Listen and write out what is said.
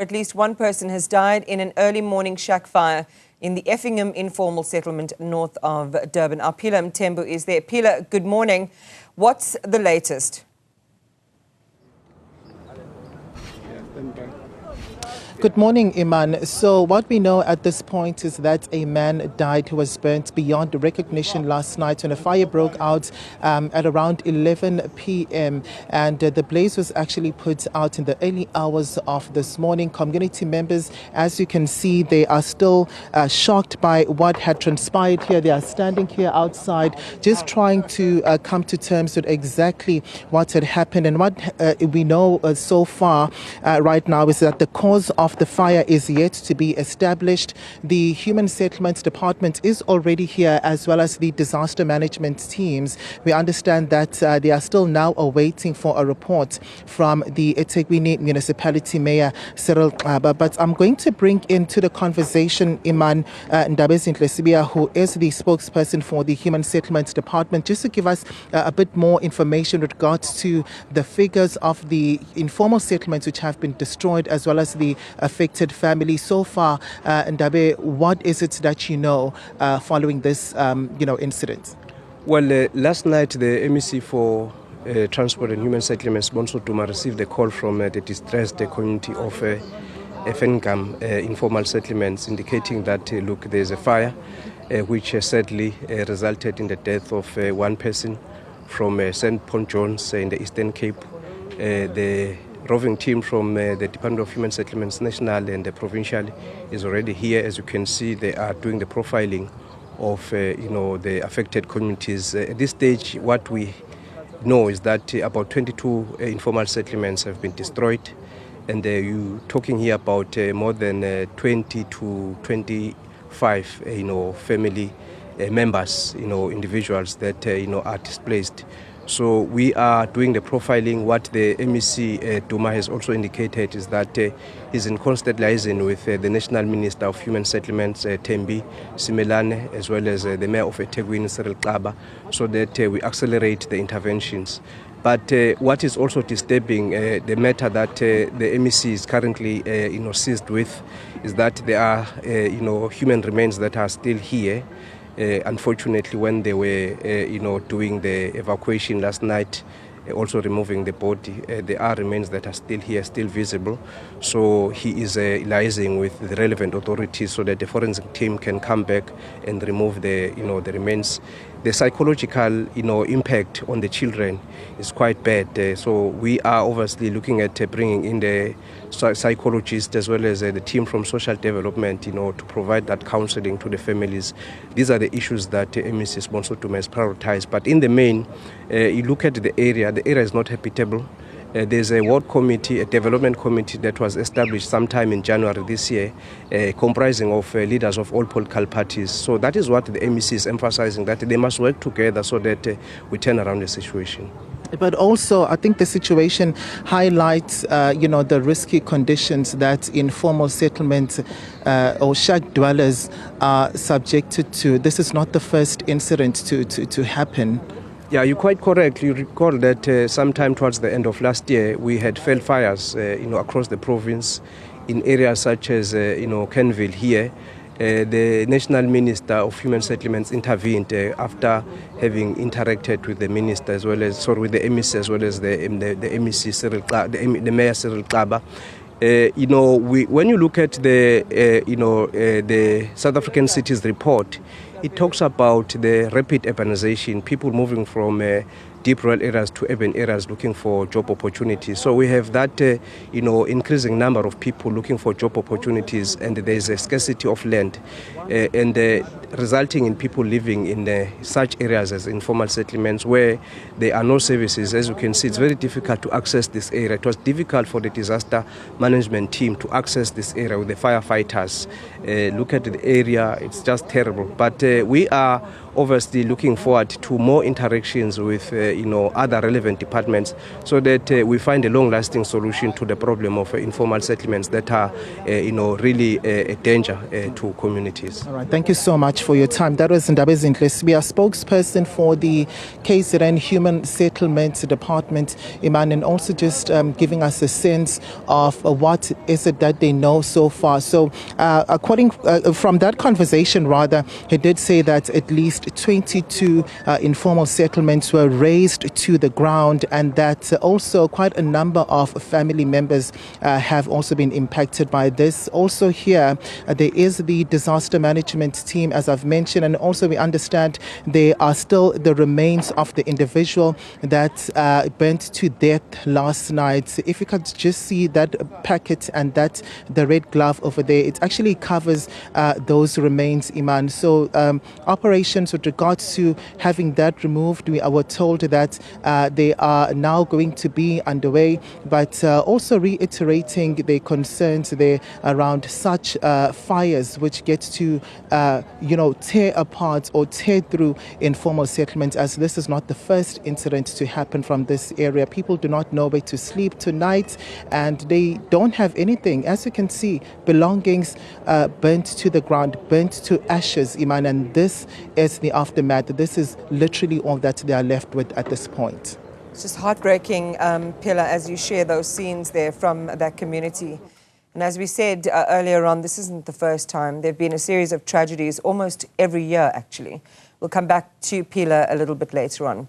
At least one person has died in an early morning shack fire in the Effingham informal settlement north of Durban. Our Phila Mthembu is there. Phila, good morning. What's the latest? Good morning, Iman. So what we know at this point is that a man died who was burnt beyond recognition last night when a fire broke out at around 11 p.m. And the blaze was actually put out in the early hours of this morning. Community members, as you can see, they are still shocked by what had transpired here. They are standing here outside just trying to come to terms with exactly what had happened. And what we know so far right now is that the cause of the fire is yet to be established. The Human Settlements Department is already here, as well as the disaster management teams. We understand that they are still now awaiting for a report from the eThekwini Municipality Mayor Cyril Xaba. But I'm going to bring into the conversation Iman Ndabezinhle, who is the spokesperson for the Human Settlements Department, just to give us a bit more information with regards to the figures of the informal settlements which have been destroyed, as well as the affected family so far. Ndabe, what is it that you know following this incident? Well, last night the MEC for Transport and Human Settlements, Bonso Duma, received a call from the distressed community of Effingham informal settlements, indicating that look, there's a fire which sadly resulted in the death of one person from St. Pont John's in the Eastern Cape. The roving team from the Department of Human Settlements, national and provincial, is already here. As you can see, they are doing the profiling of the affected communities. At this stage, what we know is that about 22 informal settlements have been destroyed, and you're talking here about more than 20 to 25 family members, individuals that are displaced. So we are doing the profiling. What the MEC Duma has also indicated is that he's in constant liaison with the National Minister of Human Settlements, Thembi Simelane, as well as the Mayor of eThekwini, Cyril Xaba, so that we accelerate the interventions. But what is also disturbing, the matter that the MEC is currently seized with, is that there are human remains that are still here. Unfortunately, when they were doing the evacuation last night, also removing the body, there are remains that are still here, still visible. So he is liaising with the relevant authorities so that the forensic team can come back and remove the remains. The psychological impact on the children is quite bad. So we are obviously looking at bringing in the psychologists as well as the team from social development, to provide that counseling to the families. These are the issues that MEC Bonso Duma has prioritized. But in the main, you look at the area is not habitable. There's a ward committee, a development committee that was established sometime in January this year, comprising of leaders of all political parties. So that is what the MEC is emphasizing, that they must work together so that we turn around the situation. But also, I think the situation highlights, the risky conditions that informal settlements or shack dwellers are subjected to. This is not the first incident to happen. Yeah, you're quite correct. You recall that sometime towards the end of last year, we had fell fires, across the province in areas such as, Kenville here. The National Minister of Human Settlements intervened after having interacted with the minister with the MEC as well as the MEC Cyril Xaba, the Mayor Cyril Xaba. When you look at the South African Cities report, it talks about the rapid urbanization, people moving from deep rural areas to urban areas looking for job opportunities. So we have that, increasing number of people looking for job opportunities, and there is a scarcity of land, and resulting in people living in such areas as informal settlements where there are no services. As you can see, it's very difficult to access this area. It was difficult for the disaster management team to access this area with the firefighters. Look at the area, it's just terrible. But we are obviously looking forward to more interactions with other relevant departments so that we find a long-lasting solution to the problem of informal settlements that are really a danger to communities. All right, thank you so much. much for your time. That was Ndaba Zinhle. We are spokesperson for the KZN Human Settlements Department, Iman, and also just giving us a sense of what is it that they know so far. So according from that conversation, rather, he did say that at least 22 informal settlements were razed to the ground, and that also quite a number of family members have also been impacted by this. Also here, there is the disaster management team, as I've mentioned, and also we understand there are still the remains of the individual that burnt to death last night. If you could just see that packet and that the red glove over there, it actually covers those remains, Iman. So operations with regards to having that removed, we were told that they are now going to be underway, but also reiterating their concerns there around such fires which get to tear apart or tear through informal settlements, as this is not the first incident to happen from this area. People do not know where to sleep tonight, and they don't have anything. As you can see, belongings burnt to the ground, burnt to ashes, Iman, and this is the aftermath. This is literally all that they are left with at this point. It's just heartbreaking, Phila, as you share those scenes there from that community. And as we said earlier on, this isn't the first time. There have been a series of tragedies almost every year, actually. We'll come back to Phila a little bit later on.